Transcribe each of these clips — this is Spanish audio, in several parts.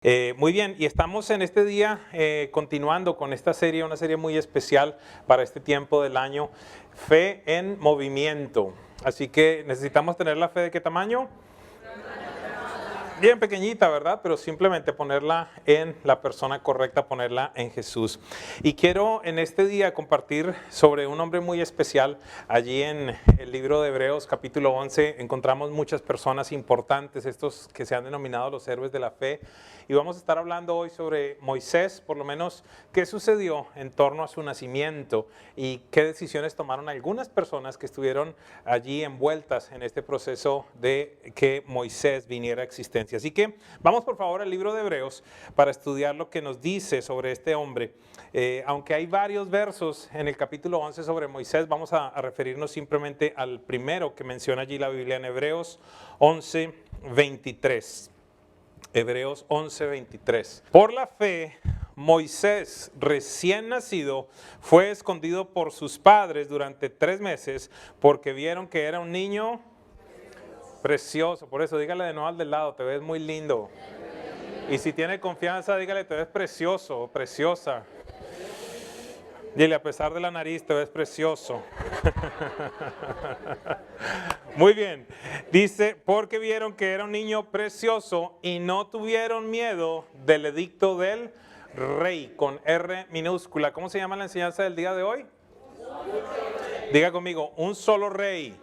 Muy bien, y estamos en este día continuando con esta serie, una serie muy especial para este tiempo del año, Fe en Movimiento. Así que necesitamos tener la fe ¿de qué tamaño? Bien pequeñita, ¿verdad? Pero simplemente ponerla en la persona correcta, ponerla en Jesús. Y quiero en este día compartir sobre un hombre muy especial. Allí en el libro de Hebreos capítulo 11 encontramos muchas personas importantes, estos que se han denominado los héroes de la fe. Y vamos a estar hablando hoy sobre Moisés, por lo menos qué sucedió en torno a su nacimiento y qué decisiones tomaron algunas personas que estuvieron allí envueltas en este proceso de que Moisés viniera a existencia. Así que vamos por favor al libro de Hebreos para estudiar lo que nos dice sobre este hombre. Aunque hay varios versos en el capítulo 11 sobre Moisés, vamos a referirnos simplemente al primero que menciona allí la Biblia en Hebreos 11, 23. Hebreos 11:23. Por la fe, Moisés, recién nacido, fue escondido por sus padres durante 3 meses porque vieron que era un niño precioso. Por eso dígale de nuevo al del lado, te ves muy lindo. Y si tiene confianza, dígale, te ves precioso o preciosa. Dile, a pesar de la nariz, te ves precioso. Muy bien. Dice, porque vieron que era un niño precioso y no tuvieron miedo del edicto del rey, con R minúscula. ¿Cómo se llama la enseñanza del día de hoy? Diga conmigo, un solo rey.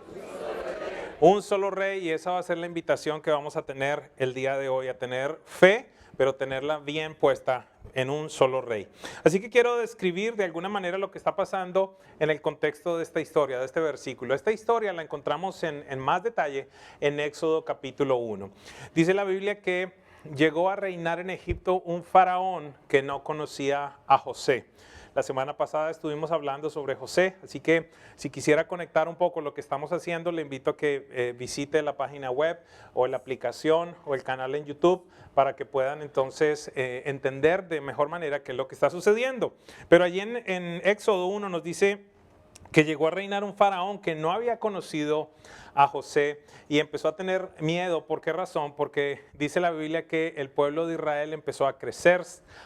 Un solo rey, y esa va a ser la invitación que vamos a tener el día de hoy, a tener fe, pero tenerla bien puesta en un solo rey. Así que quiero describir de alguna manera lo que está pasando en el contexto de esta historia, de este versículo. Esta historia la encontramos en más detalle en Éxodo capítulo 1. Dice la Biblia que llegó a reinar en Egipto un faraón que no conocía a José. La semana pasada estuvimos hablando sobre José, así que si quisiera conectar un poco lo que estamos haciendo, le invito a que visite la página web o la aplicación o el canal en YouTube para que puedan entonces entender de mejor manera qué es lo que está sucediendo. Pero allí en Éxodo 1 nos dice que llegó a reinar un faraón que no había conocido a José y empezó a tener miedo. ¿Por qué razón? Porque dice la Biblia que el pueblo de Israel empezó a crecer,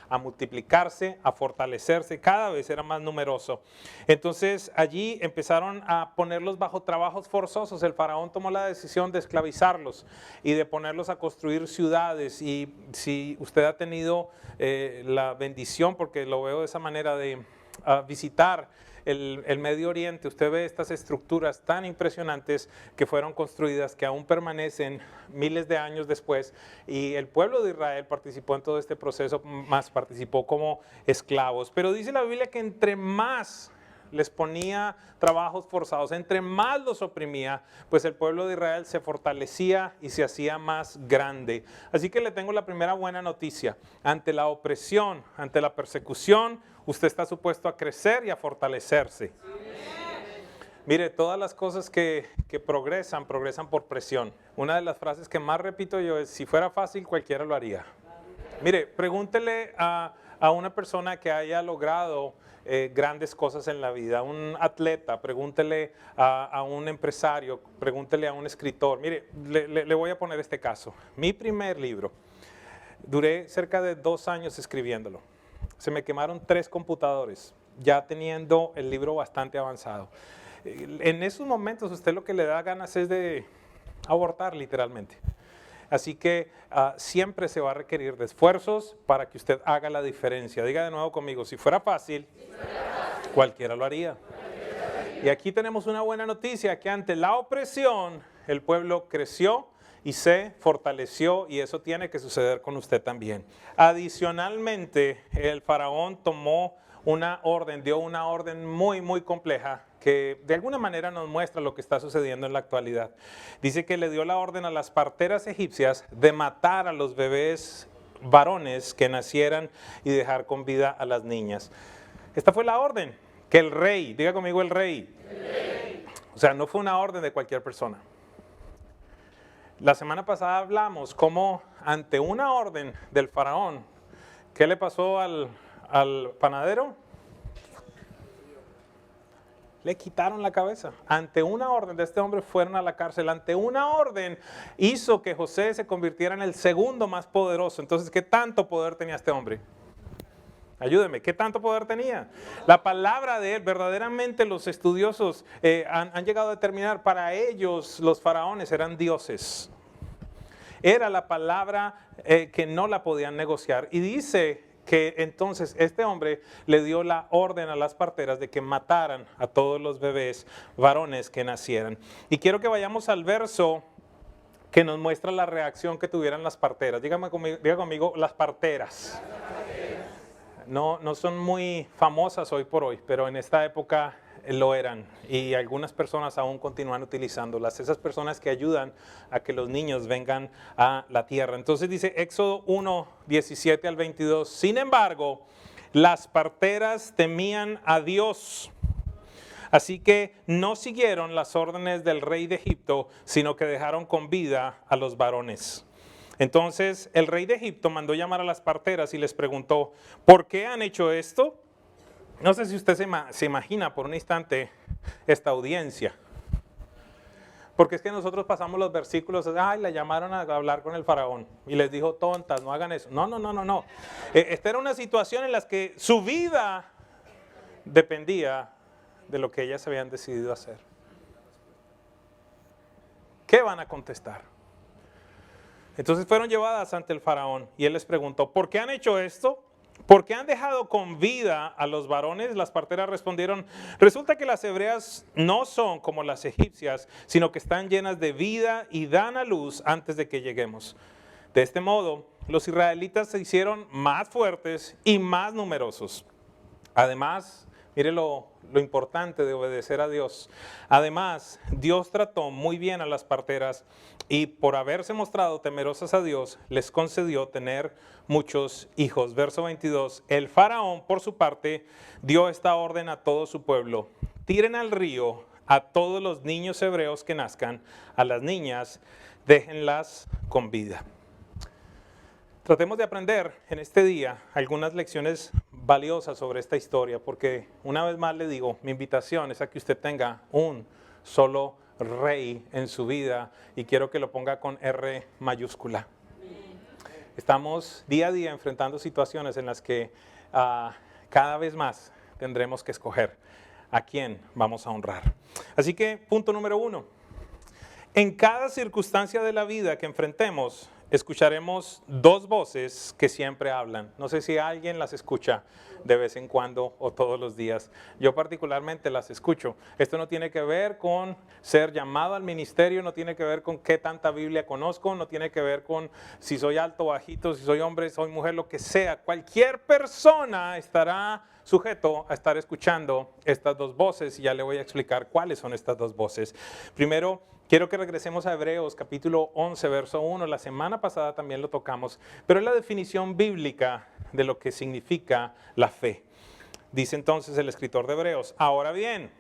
a multiplicarse, a fortalecerse, cada vez era más numeroso. Entonces allí empezaron a ponerlos bajo trabajos forzosos. El faraón tomó la decisión de esclavizarlos y de ponerlos a construir ciudades. Y si usted ha tenido la bendición, porque lo veo de esa manera, de visitar el Medio Oriente, usted ve estas estructuras tan impresionantes que fueron construidas, que aún permanecen miles de años después, y el pueblo de Israel participó en todo este proceso, más participó como esclavos. Pero dice la Biblia que entre más les ponía trabajos forzados, entre más los oprimía, pues el pueblo de Israel se fortalecía y se hacía más grande. Así que le tengo la primera buena noticia: ante la opresión, ante la persecución, usted está supuesto a crecer y a fortalecerse. Mire, todas las cosas que progresan por presión. Una de las frases que más repito yo es: si fuera fácil, cualquiera lo haría. Mire, pregúntele a una persona que haya logrado grandes cosas en la vida, a un atleta, pregúntele a un empresario, pregúntele a un escritor. Mire, le voy a poner este caso. Mi primer libro, duré cerca de 2 años escribiéndolo. Se me quemaron 3 computadores, ya teniendo el libro bastante avanzado. En esos momentos usted lo que le da ganas es de abortar literalmente. Así que siempre se va a requerir de esfuerzos para que usted haga la diferencia. Diga de nuevo conmigo, si fuera fácil, cualquiera lo haría. Y aquí tenemos una buena noticia, que ante la opresión el pueblo creció y se fortaleció, y eso tiene que suceder con usted también. Adicionalmente, el faraón tomó dio una orden muy, muy compleja, que de alguna manera nos muestra lo que está sucediendo en la actualidad. Dice que le dio la orden a las parteras egipcias de matar a los bebés varones que nacieran y dejar con vida a las niñas. Esta fue la orden, que el rey, diga conmigo el rey. O sea, no fue una orden de cualquier persona. La semana pasada hablamos cómo ante una orden del faraón, ¿qué le pasó al panadero? Le quitaron la cabeza. Ante una orden de este hombre fueron a la cárcel. Ante una orden hizo que José se convirtiera en el segundo más poderoso. Entonces, ¿qué tanto poder tenía este hombre? Ayúdeme, ¿qué tanto poder tenía? La palabra de él, verdaderamente los estudiosos han llegado a determinar, para ellos los faraones eran dioses. Era la palabra que no la podían negociar. Y dice que entonces este hombre le dio la orden a las parteras de que mataran a todos los bebés varones que nacieran. Y quiero que vayamos al verso que nos muestra la reacción que tuvieran las parteras. Diga conmigo, las parteras. No son muy famosas hoy por hoy, pero en esta época lo eran, y algunas personas aún continúan utilizándolas, esas personas que ayudan a que los niños vengan a la tierra. Entonces dice Éxodo 1, 17 al 22, sin embargo, las parteras temían a Dios, así que no siguieron las órdenes del rey de Egipto, sino que dejaron con vida a los varones. Entonces el rey de Egipto mandó llamar a las parteras y les preguntó, ¿por qué han hecho esto? No sé si usted se imagina por un instante esta audiencia. Porque es que nosotros pasamos los versículos, la llamaron a hablar con el faraón y les dijo, tontas, no hagan eso. No. Esta era una situación en la que su vida dependía de lo que ellas habían decidido hacer. ¿Qué van a contestar? Entonces fueron llevadas ante el faraón y él les preguntó, ¿por qué han hecho esto? ¿Por qué han dejado con vida a los varones? Las parteras respondieron, resulta que las hebreas no son como las egipcias, sino que están llenas de vida y dan a luz antes de que lleguemos. De este modo, los israelitas se hicieron más fuertes y más numerosos. Además, mire lo importante de obedecer a Dios. Además, Dios trató muy bien a las parteras y por haberse mostrado temerosas a Dios, les concedió tener muchos hijos. Verso 22, el faraón por su parte dio esta orden a todo su pueblo. Tiren al río a todos los niños hebreos que nazcan, a las niñas déjenlas con vida. Tratemos de aprender en este día algunas lecciones valiosas sobre esta historia, porque una vez más le digo, mi invitación es a que usted tenga un solo rey en su vida y quiero que lo ponga con R mayúscula. Estamos día a día enfrentando situaciones en las que cada vez más tendremos que escoger a quién vamos a honrar. Así que punto número 1, en cada circunstancia de la vida que enfrentemos, escucharemos dos voces que siempre hablan. No sé si alguien las escucha de vez en cuando o todos los días. Yo particularmente las escucho. Esto no tiene que ver con ser llamado al ministerio, no tiene que ver con qué tanta Biblia conozco, no tiene que ver con si soy alto o bajito, si soy hombre, soy mujer, lo que sea. Cualquier persona estará sujeto a estar escuchando estas dos voces y ya le voy a explicar cuáles son estas dos voces. Primero, quiero que regresemos a Hebreos capítulo 11, verso 1. La semana pasada también lo tocamos, pero es la definición bíblica de lo que significa la fe. Dice entonces el escritor de Hebreos, ahora bien,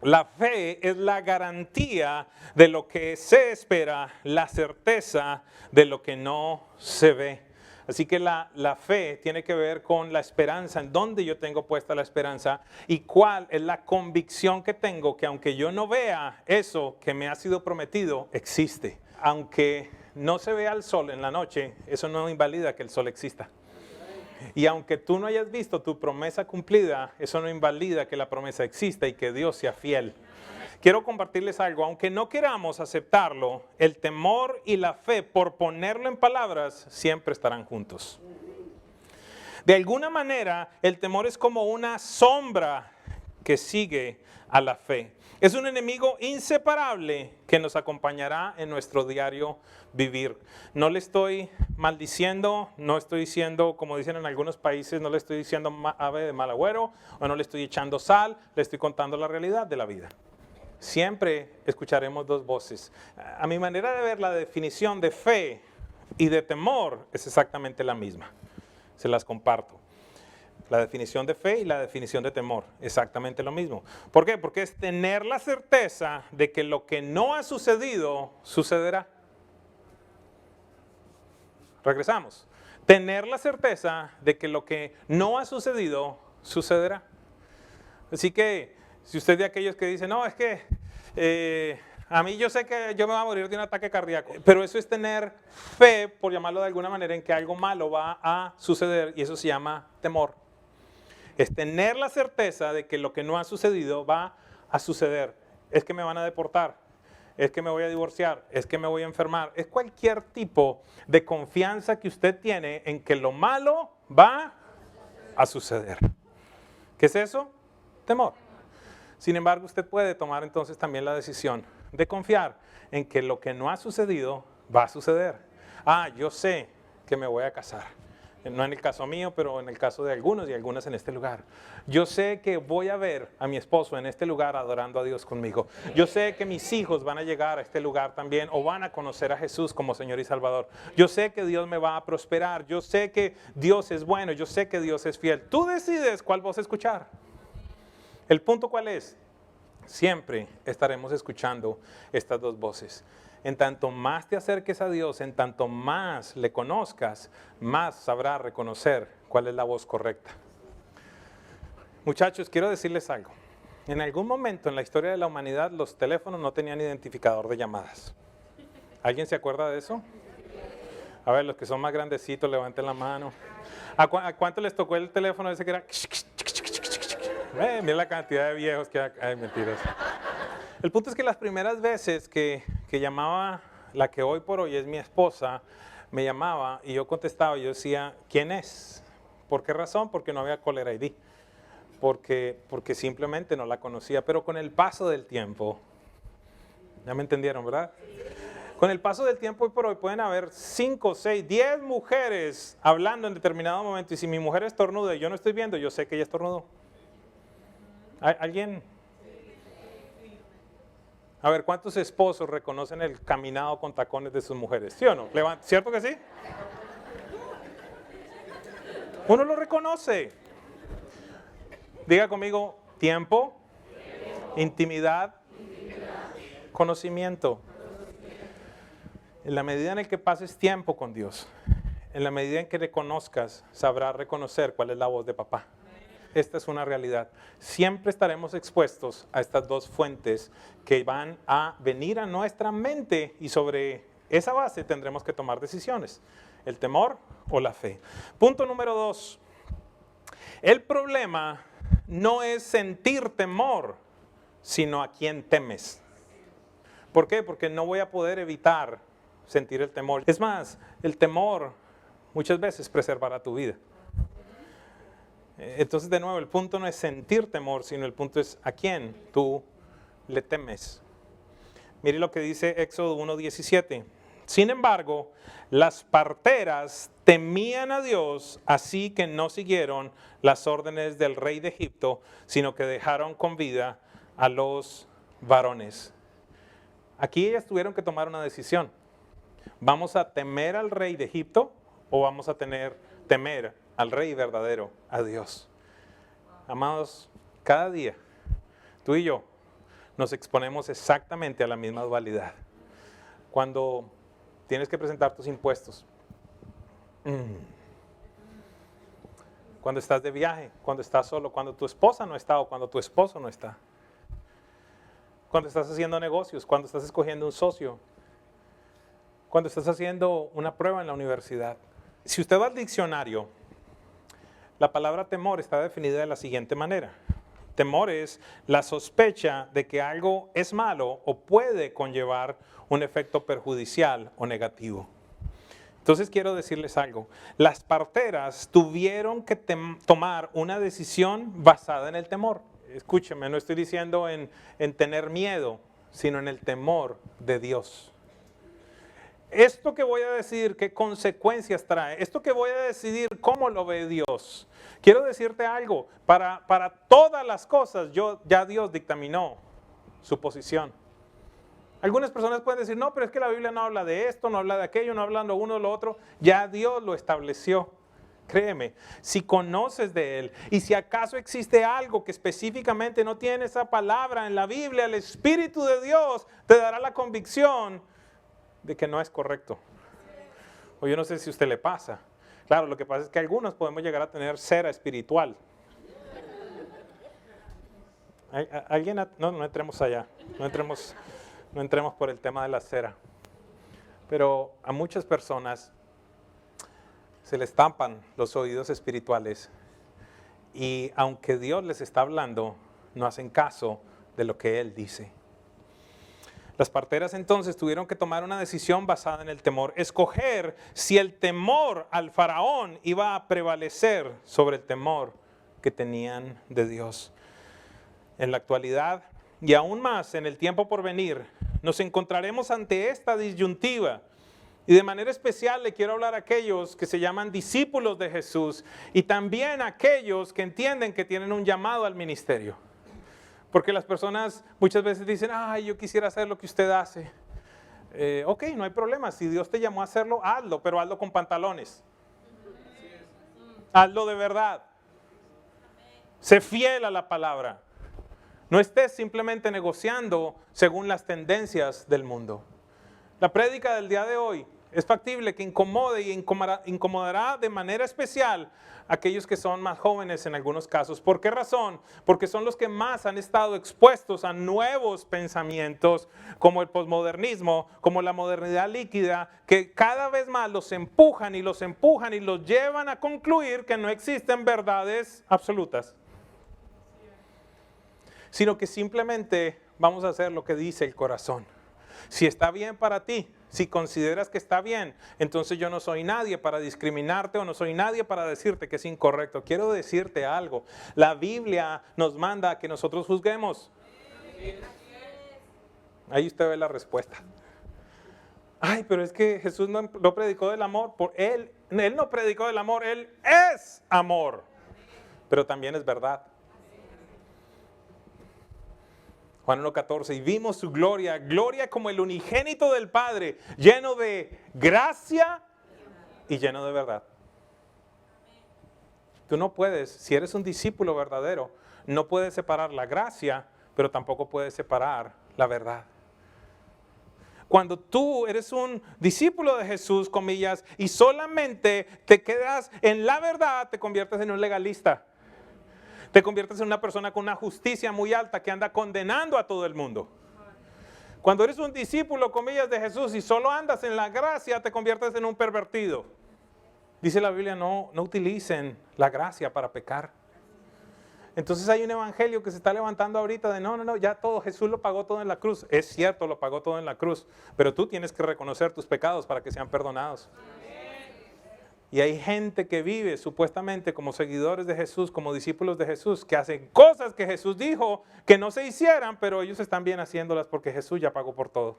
la fe es la garantía de lo que se espera, la certeza de lo que no se ve. Así que la fe tiene que ver con la esperanza, en dónde yo tengo puesta la esperanza y cuál es la convicción que tengo que aunque yo no vea eso que me ha sido prometido, existe. Aunque no se vea el sol en la noche, eso no invalida que el sol exista. Y aunque tú no hayas visto tu promesa cumplida, eso no invalida que la promesa exista y que Dios sea fiel. Quiero compartirles algo, aunque no queramos aceptarlo, el temor y la fe, por ponerlo en palabras, siempre estarán juntos. De alguna manera, el temor es como una sombra que sigue a la fe. Es un enemigo inseparable que nos acompañará en nuestro diario vivir. No le estoy maldiciendo, no estoy diciendo, como dicen en algunos países, no le estoy diciendo ave de mal agüero, o no le estoy echando sal, le estoy contando la realidad de la vida. Siempre escucharemos dos voces. A mi manera de ver, la definición de fe y de temor es exactamente la misma. Se las comparto. La definición de fe y la definición de temor, exactamente lo mismo. ¿Por qué? Porque es tener la certeza de que lo que no ha sucedido, sucederá. Regresamos. Tener la certeza de que lo que no ha sucedido, sucederá. Así que Si usted es de aquellos que dicen, no, es que a mí yo sé que yo me voy a morir de un ataque cardíaco, pero eso es tener fe, por llamarlo de alguna manera, en que algo malo va a suceder y eso se llama temor. Es tener la certeza de que lo que no ha sucedido va a suceder. Es que me van a deportar, es que me voy a divorciar, es que me voy a enfermar. Es cualquier tipo de confianza que usted tiene en que lo malo va a suceder. ¿Qué es eso? Temor. Sin embargo, usted puede tomar entonces también la decisión de confiar en que lo que no ha sucedido va a suceder. Yo sé que me voy a casar. No en el caso mío, pero en el caso de algunos y algunas en este lugar. Yo sé que voy a ver a mi esposo en este lugar adorando a Dios conmigo. Yo sé que mis hijos van a llegar a este lugar también o van a conocer a Jesús como Señor y Salvador. Yo sé que Dios me va a prosperar. Yo sé que Dios es bueno. Yo sé que Dios es fiel. Tú decides cuál voz escuchar. ¿El punto cuál es? Siempre estaremos escuchando estas dos voces. En tanto más te acerques a Dios, en tanto más le conozcas, más sabrás reconocer cuál es la voz correcta. Muchachos, quiero decirles algo. En algún momento en la historia de la humanidad, los teléfonos no tenían identificador de llamadas. ¿Alguien se acuerda de eso? A ver, los que son más grandecitos, levanten la mano. ¿A cuánto les tocó el teléfono ese que era? Mira la cantidad de viejos que hay. Ay, mentiras. El punto es que las primeras veces que llamaba, la que hoy por hoy es mi esposa, me llamaba y yo contestaba y yo decía, ¿quién es? ¿Por qué razón? Porque no había caller ID. Porque simplemente no la conocía. Pero con el paso del tiempo, ya me entendieron, ¿verdad? Con el paso del tiempo hoy por hoy pueden haber 5, 6, 10 mujeres hablando en determinado momento. Y si mi mujer estornuda y yo no estoy viendo, yo sé que ella estornudó. ¿Alguien? A ver, ¿cuántos esposos reconocen el caminado con tacones de sus mujeres? ¿Sí o no? ¿Cierto que sí? Uno lo reconoce. Diga conmigo, tiempo, intimidad, conocimiento. En la medida en la que pases tiempo con Dios, en la medida en que le conozcas, sabrás reconocer cuál es la voz de papá. Esta es una realidad. Siempre estaremos expuestos a estas dos fuentes que van a venir a nuestra mente y sobre esa base tendremos que tomar decisiones. El temor o la fe. Punto número 2. El problema no es sentir temor, sino a quién temes. ¿Por qué? Porque no voy a poder evitar sentir el temor. Es más, el temor muchas veces preservará tu vida. Entonces, de nuevo, el punto no es sentir temor, sino el punto es a quién tú le temes. Mire lo que dice Éxodo 1:17. Sin embargo, las parteras temían a Dios, así que no siguieron las órdenes del rey de Egipto, sino que dejaron con vida a los varones. Aquí ellas tuvieron que tomar una decisión. ¿Vamos a temer al rey de Egipto o vamos a temer al rey verdadero, a Dios? Amados, cada día, tú y yo, nos exponemos exactamente a la misma dualidad. Cuando tienes que presentar tus impuestos, cuando estás de viaje, cuando estás solo, cuando tu esposa no está o cuando tu esposo no está, cuando estás haciendo negocios, cuando estás escogiendo un socio, cuando estás haciendo una prueba en la universidad. Si usted va al diccionario, la palabra temor está definida de la siguiente manera. Temor es la sospecha de que algo es malo o puede conllevar un efecto perjudicial o negativo. Entonces quiero decirles algo. Las parteras tuvieron que tomar una decisión basada en el temor. Escúcheme, no estoy diciendo en tener miedo, sino en el temor de Dios. Esto que voy a decidir, ¿qué consecuencias trae? Esto que voy a decidir, ¿cómo lo ve Dios? Quiero decirte algo, para todas las cosas, ya Dios dictaminó su posición. Algunas personas pueden decir, no, pero es que la Biblia no habla de esto, no habla de aquello, no habla de uno o lo otro. Ya Dios lo estableció. Créeme, si conoces de Él y si acaso existe algo que específicamente no tiene esa palabra en la Biblia, el Espíritu de Dios te dará la convicción de que no es correcto. O yo no sé si a usted le pasa. Claro, lo que pasa es que algunos podemos llegar a tener cera espiritual. ¿Alguien? No entremos allá. No entremos por el tema de la cera. Pero a muchas personas se les tapan los oídos espirituales y aunque Dios les está hablando, no hacen caso de lo que Él dice. Las parteras entonces tuvieron que tomar una decisión basada en el temor, escoger si el temor al faraón iba a prevalecer sobre el temor que tenían de Dios. En la actualidad y aún más en el tiempo por venir, nos encontraremos ante esta disyuntiva. Y de manera especial le quiero hablar a aquellos que se llaman discípulos de Jesús y también a aquellos que entienden que tienen un llamado al ministerio. Porque las personas muchas veces dicen, ay, yo quisiera hacer lo que usted hace. Ok, no hay problema, si Dios te llamó a hacerlo, hazlo, pero hazlo con pantalones. Hazlo de verdad. Sé fiel a la palabra. No estés simplemente negociando según las tendencias del mundo. La prédica del día de hoy es factible que incomode y incomodará de manera especial a aquellos que son más jóvenes en algunos casos. ¿Por qué razón? Porque son los que más han estado expuestos a nuevos pensamientos como el posmodernismo, como la modernidad líquida, que cada vez más los empujan y los llevan a concluir que no existen verdades absolutas, sino que simplemente vamos a hacer lo que dice el corazón. Si está bien para ti, si consideras que está bien, entonces yo no soy nadie para discriminarte o no soy nadie para decirte que es incorrecto. Quiero decirte algo. La Biblia nos manda a que nosotros juzguemos. Ahí usted ve la respuesta. Ay, pero es que Jesús no predicó del amor. Él no predicó del amor, Él es amor. Pero también es verdad. Juan 1:14, y vimos su gloria, gloria como el unigénito del Padre, lleno de gracia y lleno de verdad. Tú no puedes, si eres un discípulo verdadero, no puedes separar la gracia, pero tampoco puedes separar la verdad. Cuando tú eres un discípulo de Jesús, comillas, y solamente te quedas en la verdad, te conviertes en un legalista. Te conviertes en una persona con una justicia muy alta que anda condenando a todo el mundo. Cuando eres un discípulo, comillas, de Jesús y solo andas en la gracia, te conviertes en un pervertido. Dice la Biblia, no utilicen la gracia para pecar. Entonces hay un evangelio que se está levantando ahorita de no, ya todo, Jesús lo pagó todo en la cruz. Es cierto, lo pagó todo en la cruz, pero tú tienes que reconocer tus pecados para que sean perdonados. Y hay gente que vive supuestamente como seguidores de Jesús, como discípulos de Jesús, que hacen cosas que Jesús dijo que no se hicieran, pero ellos están bien haciéndolas porque Jesús ya pagó por todo.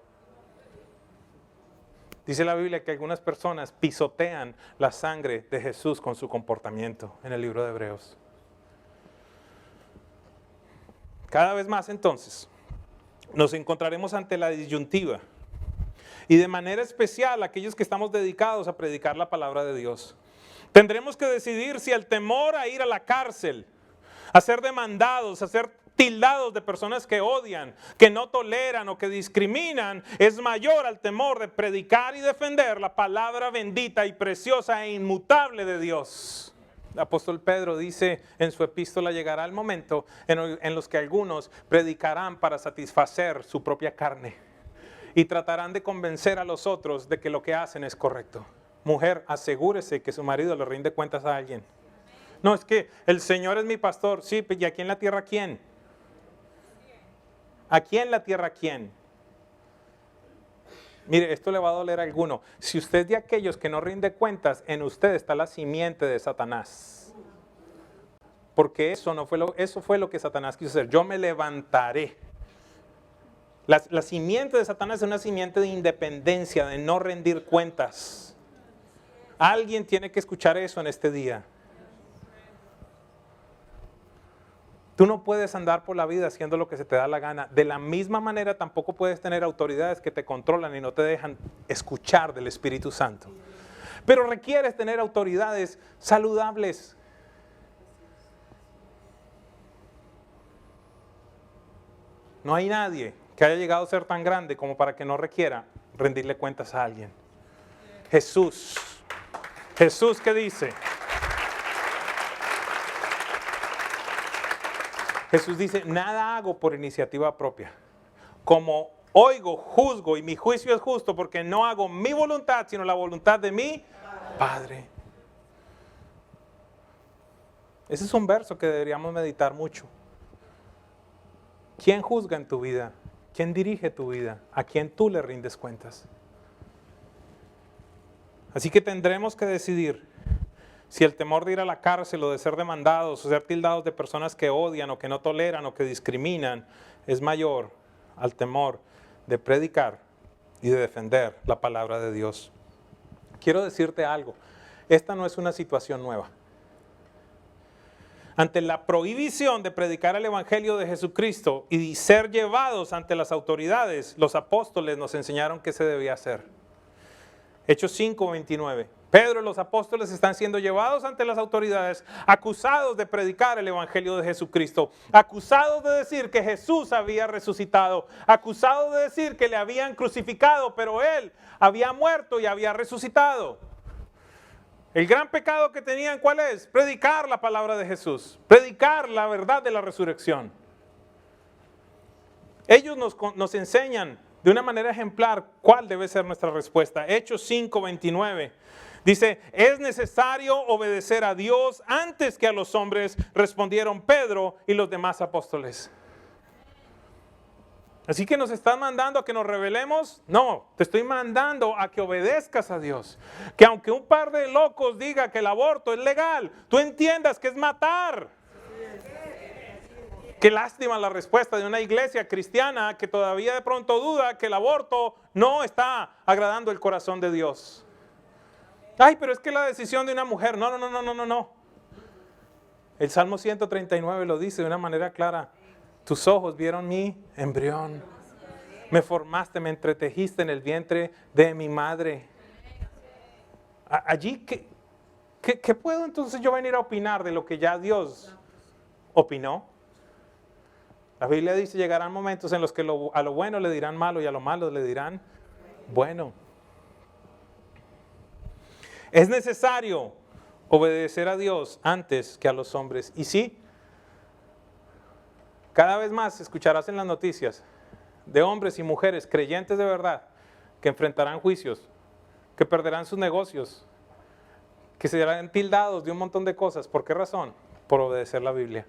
Dice la Biblia que algunas personas pisotean la sangre de Jesús con su comportamiento en el libro de Hebreos. Cada vez más entonces nos encontraremos ante la disyuntiva. Y de manera especial aquellos que estamos dedicados a predicar la palabra de Dios. Tendremos que decidir si el temor a ir a la cárcel, a ser demandados, a ser tildados de personas que odian, que no toleran o que discriminan, es mayor al temor de predicar y defender la palabra bendita y preciosa e inmutable de Dios. El apóstol Pedro dice en su epístola, llegará el momento en los que algunos predicarán para satisfacer su propia carne. Y tratarán de convencer a los otros de que lo que hacen es correcto. Mujer, asegúrese que su marido le rinde cuentas a alguien. No, es que el Señor es mi pastor. Sí, ¿y aquí en la tierra quién? ¿Aquí en la tierra quién? Mire, esto le va a doler a alguno. Si usted es de aquellos que no rinde cuentas, en usted está la simiente de Satanás. Porque eso fue lo que Satanás quiso hacer. Yo me levantaré. La simiente de Satanás es una simiente de independencia, de no rendir cuentas. Alguien tiene que escuchar eso en este día. Tú no puedes andar por la vida haciendo lo que se te da la gana. De la misma manera tampoco puedes tener autoridades que te controlan y no te dejan escuchar del Espíritu Santo. Pero requieres tener autoridades saludables. No hay nadie que haya llegado a ser tan grande como para que no requiera rendirle cuentas a alguien. Jesús, ¿qué dice? Jesús dice, nada hago por iniciativa propia. Como oigo, juzgo y mi juicio es justo porque no hago mi voluntad, sino la voluntad de mi Padre. Ese es un verso que deberíamos meditar mucho. ¿Quién juzga en tu vida? ¿Quién dirige tu vida? ¿A quién tú le rindes cuentas? Así que tendremos que decidir si el temor de ir a la cárcel o de ser demandados o ser tildados de personas que odian o que no toleran o que discriminan es mayor al temor de predicar y de defender la palabra de Dios. Quiero decirte algo, esta no es una situación nueva. Ante la prohibición de predicar el evangelio de Jesucristo y ser llevados ante las autoridades, los apóstoles nos enseñaron qué se debía hacer. Hechos 5:29. Pedro y los apóstoles están siendo llevados ante las autoridades, acusados de predicar el evangelio de Jesucristo, acusados de decir que Jesús había resucitado, acusados de decir que le habían crucificado, pero él había muerto y había resucitado. El gran pecado que tenían, ¿cuál es? Predicar la palabra de Jesús, predicar la verdad de la resurrección. Ellos nos enseñan de una manera ejemplar cuál debe ser nuestra respuesta. Hechos 5:29 dice, es necesario obedecer a Dios antes que a los hombres, respondieron Pedro y los demás apóstoles. Así que nos están mandando a que nos rebelemos. No, te estoy mandando a que obedezcas a Dios. Que aunque un par de locos diga que el aborto es legal, tú entiendas que es matar. Qué lástima la respuesta de una iglesia cristiana que todavía de pronto duda que el aborto no está agradando el corazón de Dios. Ay, pero es que la decisión de una mujer. No. El Salmo 139 lo dice de una manera clara. Tus ojos vieron mi embrión. Me formaste, me entretejiste en el vientre de mi madre. Allí, ¿qué puedo entonces yo venir a opinar de lo que ya Dios opinó? La Biblia dice, llegarán momentos en los que a lo bueno le dirán malo y a lo malo le dirán bueno. Es necesario obedecer a Dios antes que a los hombres. Y sí, cada vez más escucharás en las noticias de hombres y mujeres creyentes de verdad que enfrentarán juicios, que perderán sus negocios, que serán tildados de un montón de cosas. ¿Por qué razón? Por obedecer la Biblia,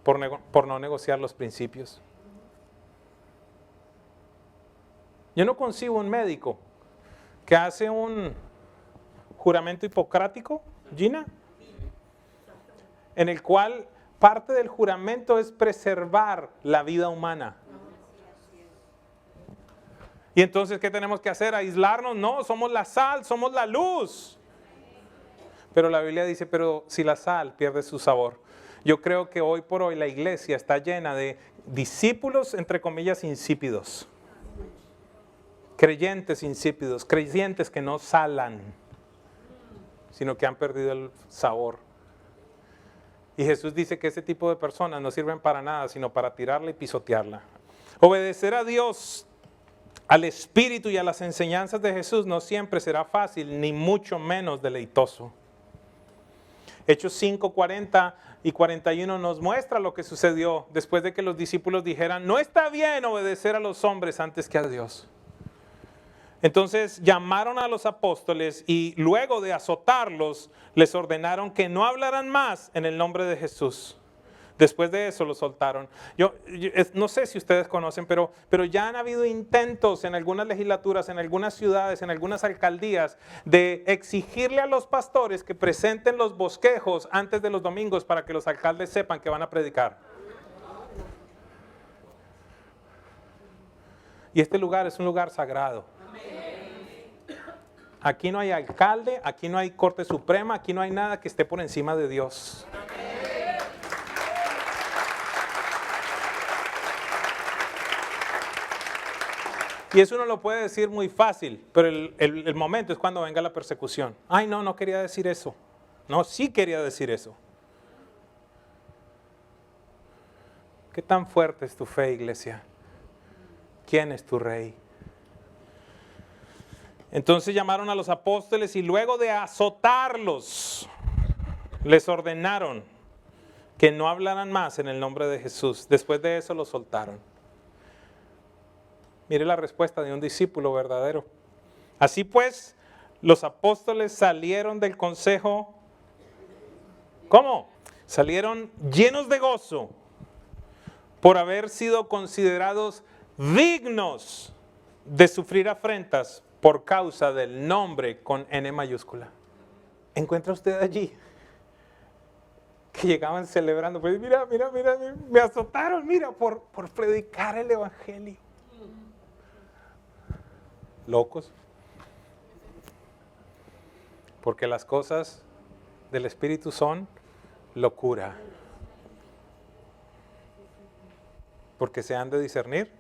por no negociar los principios. Yo no concibo un médico que hace un juramento hipocrático, Gina, en el cual parte del juramento es preservar la vida humana. Y entonces, ¿qué tenemos que hacer? ¿Aislarnos? No, somos la sal, somos la luz. Pero la Biblia dice, pero si la sal pierde su sabor. Yo creo que hoy por hoy la iglesia está llena de discípulos, entre comillas, insípidos. Creyentes insípidos, creyentes que no salan, sino que han perdido el sabor. Y Jesús dice que ese tipo de personas no sirven para nada, sino para tirarla y pisotearla. Obedecer a Dios, al Espíritu y a las enseñanzas de Jesús no siempre será fácil, ni mucho menos deleitoso. Hechos 5, 40 y 41 nos muestra lo que sucedió después de que los discípulos dijeran, no está bien obedecer a los hombres antes que a Dios. Entonces llamaron a los apóstoles y luego de azotarlos, les ordenaron que no hablaran más en el nombre de Jesús. Después de eso los soltaron. Yo no sé si ustedes conocen, pero ya han habido intentos en algunas legislaturas, en algunas ciudades, en algunas alcaldías, de exigirle a los pastores que presenten los bosquejos antes de los domingos para que los alcaldes sepan que van a predicar. Y este lugar es un lugar sagrado. Aquí no hay alcalde, aquí no hay Corte Suprema, aquí no hay nada que esté por encima de Dios. Y eso uno lo puede decir muy fácil, pero el momento es cuando venga la persecución. Ay, no quería decir eso. No, sí quería decir eso. ¿Qué tan fuerte es tu fe, iglesia? ¿Quién es tu rey? Entonces llamaron a los apóstoles y luego de azotarlos, les ordenaron que no hablaran más en el nombre de Jesús. Después de eso lo soltaron. Mire la respuesta de un discípulo verdadero. Así pues, los apóstoles salieron del consejo. ¿Cómo? Salieron llenos de gozo por haber sido considerados dignos de sufrir afrentas por causa del nombre con N mayúscula. ¿Encuentra usted allí que llegaban celebrando? Pues mira, me azotaron, mira, por predicar el evangelio. Locos. Porque las cosas del Espíritu son locura. Porque se han de discernir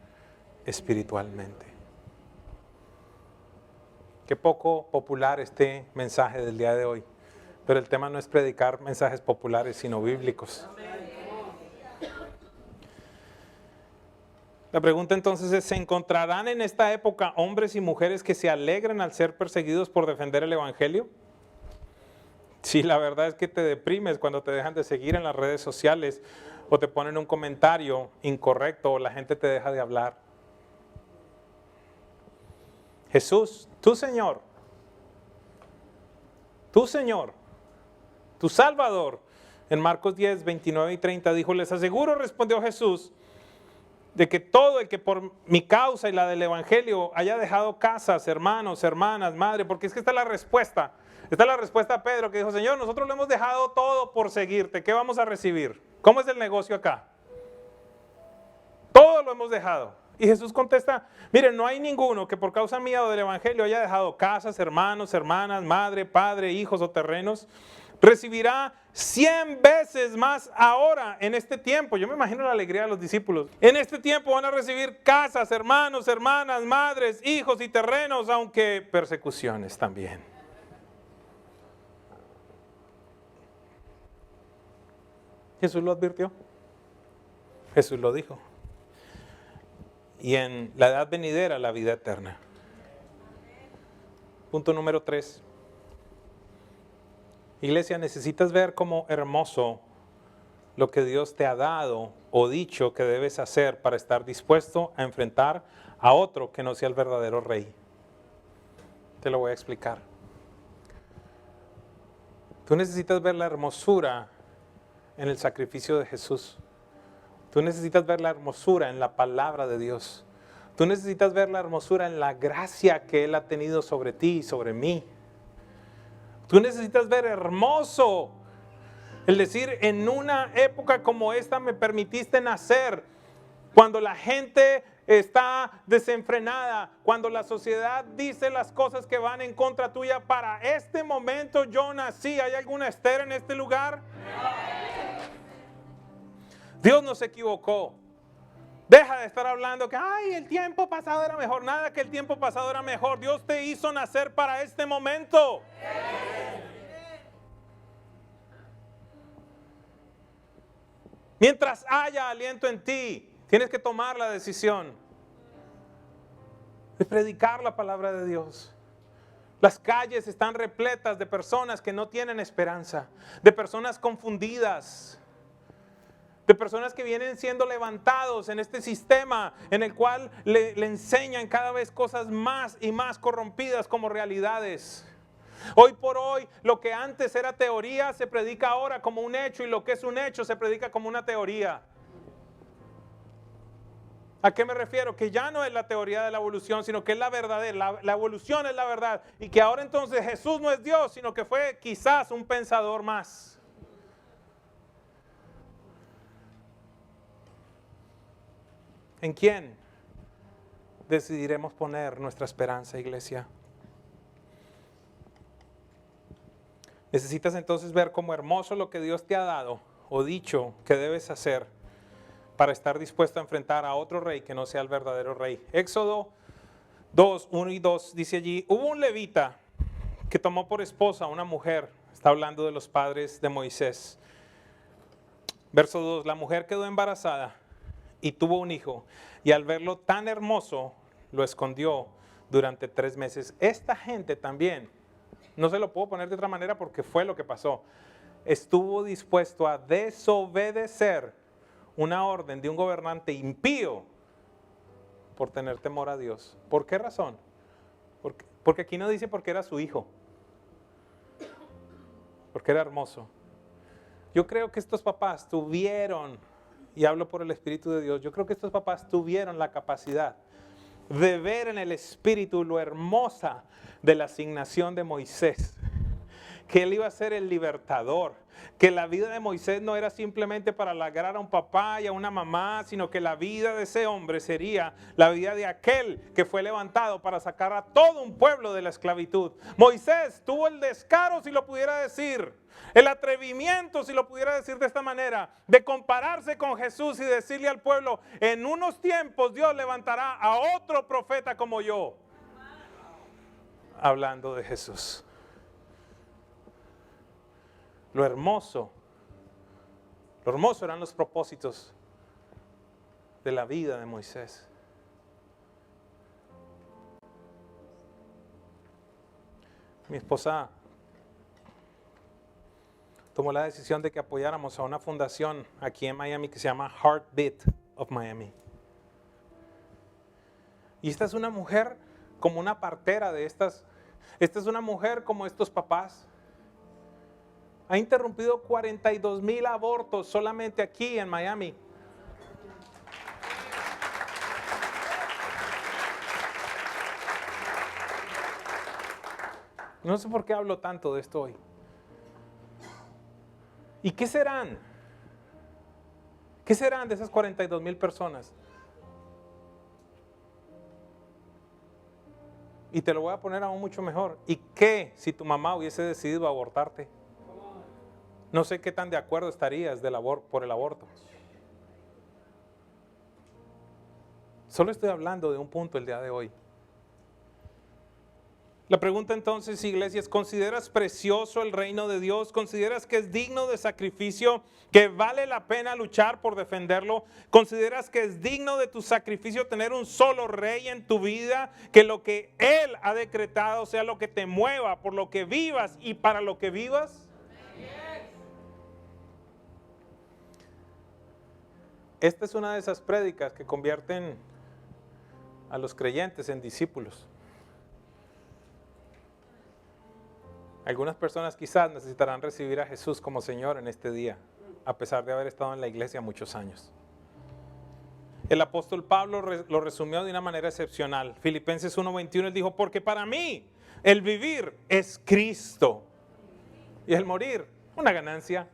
espiritualmente. Qué poco popular este mensaje del día de hoy. Pero el tema no es predicar mensajes populares, sino bíblicos. La pregunta entonces es, ¿se encontrarán en esta época hombres y mujeres que se alegren al ser perseguidos por defender el evangelio? Sí, la verdad es que te deprimes cuando te dejan de seguir en las redes sociales o te ponen un comentario incorrecto o la gente te deja de hablar. Jesús, tu Señor, tu Salvador, en Marcos 10, 29 y 30 dijo, les aseguro, respondió Jesús, de que todo el que por mi causa y la del evangelio haya dejado casas, hermanos, hermanas, madre, porque es que esta es la respuesta. Esta es la respuesta a Pedro que dijo, Señor, nosotros lo hemos dejado todo por seguirte. ¿Qué vamos a recibir? ¿Cómo es el negocio acá? Todo lo hemos dejado. Y Jesús contesta, miren, no hay ninguno que por causa mía o del evangelio haya dejado casas, hermanos, hermanas, madre, padre, hijos o terrenos. Recibirá 100 veces más ahora en este tiempo. Yo me imagino la alegría de los discípulos. En este tiempo van a recibir casas, hermanos, hermanas, madres, hijos y terrenos, aunque persecuciones también. Jesús lo advirtió. Jesús lo dijo. Y en la edad venidera, la vida eterna. Punto número 3. Iglesia, necesitas ver como hermoso lo que Dios te ha dado o dicho que debes hacer para estar dispuesto a enfrentar a otro que no sea el verdadero rey. Te lo voy a explicar. Tú necesitas ver la hermosura en el sacrificio de Jesús. Tú necesitas ver la hermosura en la palabra de Dios. Tú necesitas ver la hermosura en la gracia que Él ha tenido sobre ti y sobre mí. Tú necesitas ver hermoso el decir, en una época como esta me permitiste nacer, cuando la gente está desenfrenada, cuando la sociedad dice las cosas que van en contra tuya, para este momento yo nací. ¿Hay alguna Esther en este lugar? Dios no se equivocó. Deja de estar hablando que el tiempo pasado era mejor. Nada que el tiempo pasado era mejor. Dios te hizo nacer para este momento. Mientras haya aliento en ti, tienes que tomar la decisión de predicar la palabra de Dios. Las calles están repletas de personas que no tienen esperanza, de personas confundidas, de personas que vienen siendo levantados en este sistema en el cual le enseñan cada vez cosas más y más corrompidas como realidades. Hoy por hoy, lo que antes era teoría se predica ahora como un hecho, y lo que es un hecho se predica como una teoría. ¿A qué me refiero? Que ya no es la teoría de la evolución, sino que es la verdadera. La evolución es la verdad. Y que ahora entonces Jesús no es Dios, sino que fue quizás un pensador más. ¿En quién decidiremos poner nuestra esperanza, iglesia? Necesitas entonces ver como hermoso lo que Dios te ha dado o dicho que debes hacer para estar dispuesto a enfrentar a otro rey que no sea el verdadero rey. Éxodo 2, 1 y 2 dice allí, hubo un levita que tomó por esposa a una mujer. Está hablando de los padres de Moisés. Verso 2, la mujer quedó embarazada y tuvo un hijo, y al verlo tan hermoso, lo escondió durante 3 meses. Esta gente también, no se lo puedo poner de otra manera porque fue lo que pasó. estuvo dispuesto a desobedecer una orden de un gobernante impío por tener temor a Dios. ¿Por qué razón? Porque aquí no dice porque era su hijo, porque era hermoso. Yo creo que estos papás tuvieron, y hablo por el Espíritu de Dios, yo creo que estos papás tuvieron la capacidad de ver en el Espíritu lo hermosa de la asignación de Moisés, que él iba a ser el libertador, que la vida de Moisés no era simplemente para halagrar a un papá y a una mamá, sino que la vida de ese hombre sería la vida de aquel que fue levantado para sacar a todo un pueblo de la esclavitud. Moisés tuvo el descaro, si lo pudiera decir, el atrevimiento, si lo pudiera decir de esta manera, de compararse con Jesús y decirle al pueblo: en unos tiempos Dios levantará a otro profeta como yo. Hablando de Jesús. Lo hermoso eran los propósitos de la vida de Moisés. Mi esposa tomó la decisión de que apoyáramos a una fundación aquí en Miami que se llama Heartbeat of Miami. Y esta es una mujer como una partera de estas. Esta es una mujer como estos papás. Ha interrumpido 42,000 abortos solamente aquí en Miami. No sé por qué hablo tanto de esto hoy. ¿Y qué serán? ¿Qué serán de esas 42,000 personas? Y te lo voy a poner aún mucho mejor. ¿Y qué si tu mamá hubiese decidido abortarte? No sé qué tan de acuerdo estarías por el aborto. Solo estoy hablando de un punto el día de hoy. La pregunta entonces, iglesia, es: ¿consideras precioso el reino de Dios? ¿Consideras que es digno de sacrificio, que vale la pena luchar por defenderlo? ¿Consideras que es digno de tu sacrificio tener un solo rey en tu vida, que lo que Él ha decretado sea lo que te mueva, por lo que vivas y para lo que vivas? Esta es una de esas prédicas que convierten a los creyentes en discípulos. Algunas personas quizás necesitarán recibir a Jesús como Señor en este día, a pesar de haber estado en la iglesia muchos años. El apóstol Pablo lo resumió de una manera excepcional. Filipenses 1:21, él dijo: porque para mí el vivir es Cristo y el morir una ganancia.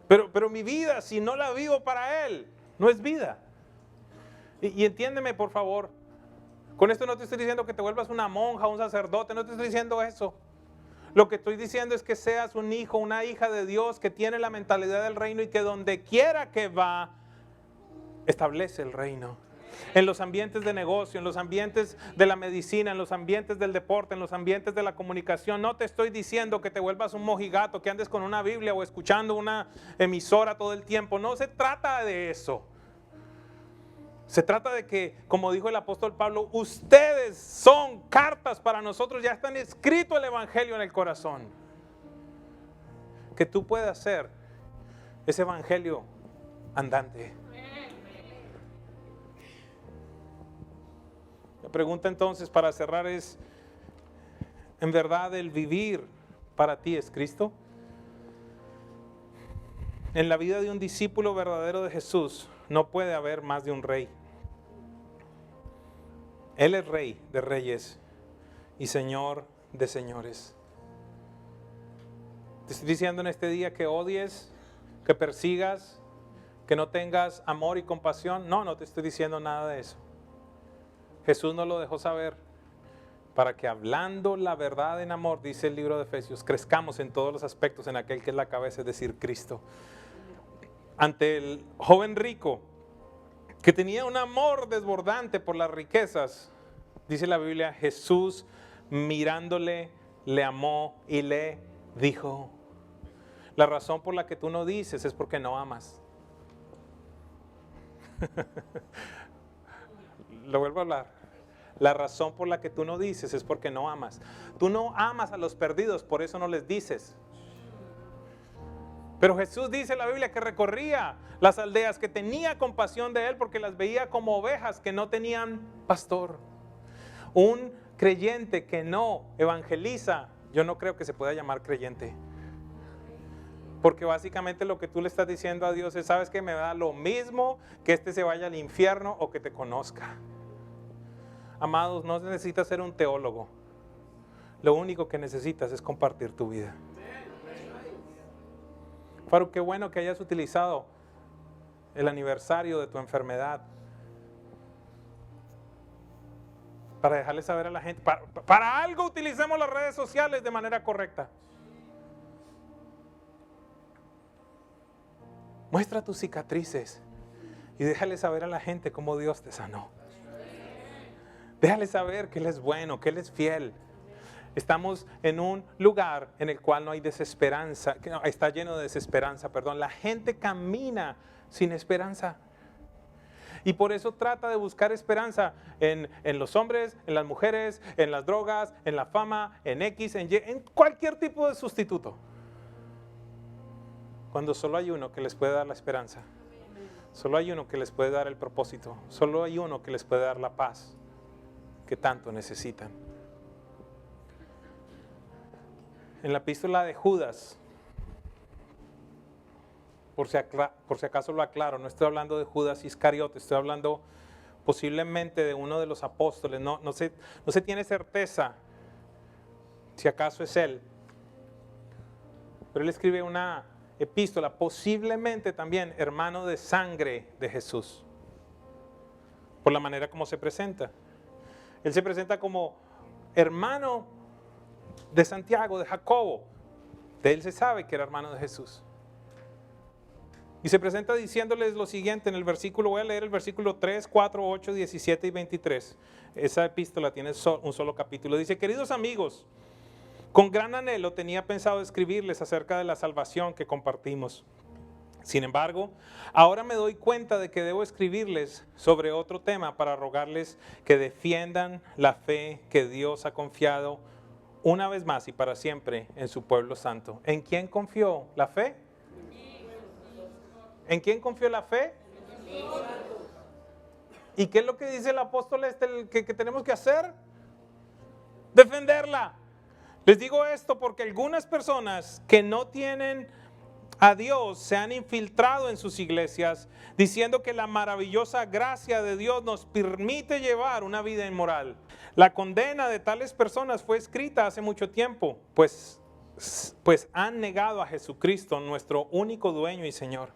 Pero mi vida, si no la vivo para Él, no es vida. Y entiéndeme, por favor. Con esto no te estoy diciendo que te vuelvas una monja, un sacerdote, no te estoy diciendo eso. Lo que estoy diciendo es que seas un hijo, una hija de Dios que tiene la mentalidad del reino y que donde quiera que va, establece el reino. En los ambientes de negocio, en los ambientes de la medicina, en los ambientes del deporte, en los ambientes de la comunicación. No te estoy diciendo que te vuelvas un mojigato, que andes con una Biblia o escuchando una emisora todo el tiempo. No se trata de eso. Se trata de que, como dijo el apóstol Pablo, ustedes son cartas para nosotros, ya están escrito el evangelio en el corazón. Que tú puedas ser ese evangelio andante. La pregunta entonces para cerrar es: ¿en verdad el vivir para ti es Cristo? En la vida de un discípulo verdadero de Jesús no puede haber más de un rey. Él es Rey de reyes y Señor de señores. Te estoy diciendo en este día que odies, que persigas, que no tengas amor y compasión. No te estoy diciendo nada de eso. Jesús nos lo dejó saber para que, hablando la verdad en amor, dice el libro de Efesios, crezcamos en todos los aspectos en aquel que es la cabeza, es decir, Cristo. Ante el joven rico, que tenía un amor desbordante por las riquezas, dice la Biblia, Jesús mirándole, le amó y le dijo: la razón por la que tú no dices es porque no amas. Lo vuelvo a hablar. La razón por la que tú no dices es porque no amas. Tú no amas a los perdidos, por eso no les dices. Pero Jesús dice en la Biblia que recorría las aldeas, que tenía compasión de él porque las veía como ovejas que no tenían pastor. Un creyente que no evangeliza, yo no creo que se pueda llamar creyente. Porque básicamente lo que tú le estás diciendo a Dios es, ¿sabes qué? Me da lo mismo que este se vaya al infierno o que te conozca. Amados, no necesitas ser un teólogo. Lo único que necesitas es compartir tu vida. Faru, qué bueno que hayas utilizado el aniversario de tu enfermedad para dejarle saber a la gente. Para algo utilicemos las redes sociales de manera correcta. Muestra tus cicatrices y déjale saber a la gente cómo Dios te sanó. Déjale saber que Él es bueno, que Él es fiel. Estamos en un lugar en el cual no hay desesperanza, está lleno de desesperanza, perdón. La gente camina sin esperanza. Y por eso trata de buscar esperanza en los hombres, en las mujeres, en las drogas, en la fama, en X, en Y, en cualquier tipo de sustituto. Cuando solo hay uno que les puede dar la esperanza. Solo hay uno que les puede dar el propósito. Solo hay uno que les puede dar la paz que tanto necesitan. En la epístola de Judas, por si acaso lo aclaro, no estoy hablando de Judas Iscariote, estoy hablando posiblemente de uno de los apóstoles. No se tiene certeza si acaso es él. Pero él escribe una epístola, posiblemente también hermano de sangre de Jesús, por la manera como se presenta. Él se presenta como hermano de Santiago, de Jacobo. De él se sabe que era hermano de Jesús. Y se presenta diciéndoles lo siguiente en el versículo, voy a leer el versículo 3, 4, 8, 17 y 23. Esa epístola tiene un solo capítulo. Dice, queridos amigos, con gran anhelo tenía pensado escribirles acerca de la salvación que compartimos. Sin embargo, ahora me doy cuenta de que debo escribirles sobre otro tema para rogarles que defiendan la fe que Dios ha confiado una vez más y para siempre en su pueblo santo. ¿En quién confió la fe? ¿En quién confió la fe? ¿Y qué es lo que dice el apóstol que tenemos que hacer? Defenderla. Les digo esto porque algunas personas que no tienen a Dios se han infiltrado en sus iglesias diciendo que la maravillosa gracia de Dios nos permite llevar una vida inmoral. La condena de tales personas fue escrita hace mucho tiempo, pues han negado a Jesucristo, nuestro único dueño y Señor.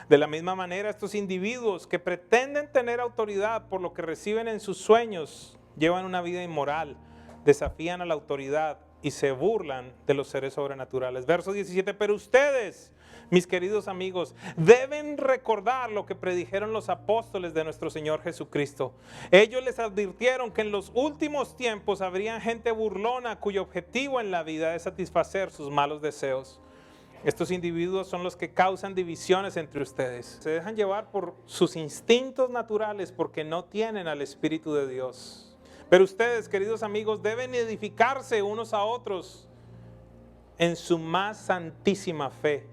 De la misma manera, estos individuos que pretenden tener autoridad por lo que reciben en sus sueños, llevan una vida inmoral, desafían a la autoridad y se burlan de los seres sobrenaturales. Verso 17, pero ustedes, mis queridos amigos, deben recordar lo que predijeron los apóstoles de nuestro Señor Jesucristo. Ellos les advirtieron que en los últimos tiempos habría gente burlona cuyo objetivo en la vida es satisfacer sus malos deseos. Estos individuos son los que causan divisiones entre ustedes. Se dejan llevar por sus instintos naturales porque no tienen al Espíritu de Dios. Pero ustedes, queridos amigos, deben edificarse unos a otros en su más santísima fe.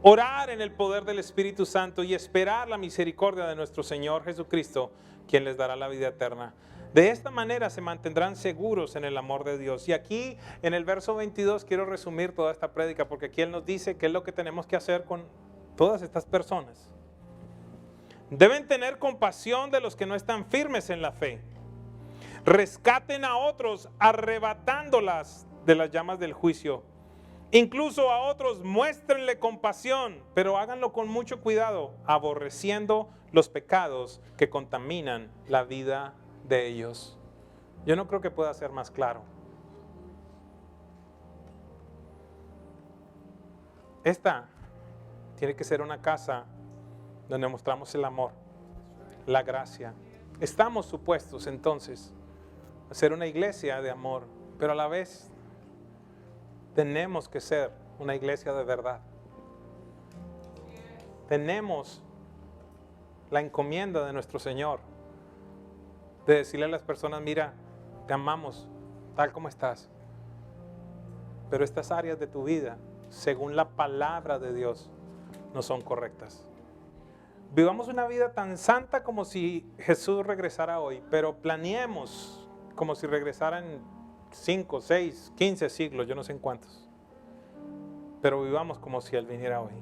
Orar en el poder del Espíritu Santo y esperar la misericordia de nuestro Señor Jesucristo, quien les dará la vida eterna. De esta manera se mantendrán seguros en el amor de Dios. Y aquí en el verso 22 quiero resumir toda esta prédica porque aquí Él nos dice qué es lo que tenemos que hacer con todas estas personas. Deben tener compasión de los que no están firmes en la fe. Rescaten a otros arrebatándolas de las llamas del juicio. Incluso a otros muéstrenle compasión, pero háganlo con mucho cuidado, aborreciendo los pecados que contaminan la vida de ellos. Yo no creo que pueda ser más claro. Esta tiene que ser una casa donde mostramos el amor, la gracia. Estamos supuestos entonces a ser una iglesia de amor, pero a la vez tenemos que ser una iglesia de verdad. Tenemos la encomienda de nuestro Señor de decirle a las personas, mira, te amamos tal como estás, pero estas áreas de tu vida según la palabra de Dios, no son correctas. Vivamos una vida tan santa como si Jesús regresara hoy, pero planeemos como si regresara en 5, 6, 15 siglos, yo no sé en cuántos. Pero vivamos como si Él viniera hoy.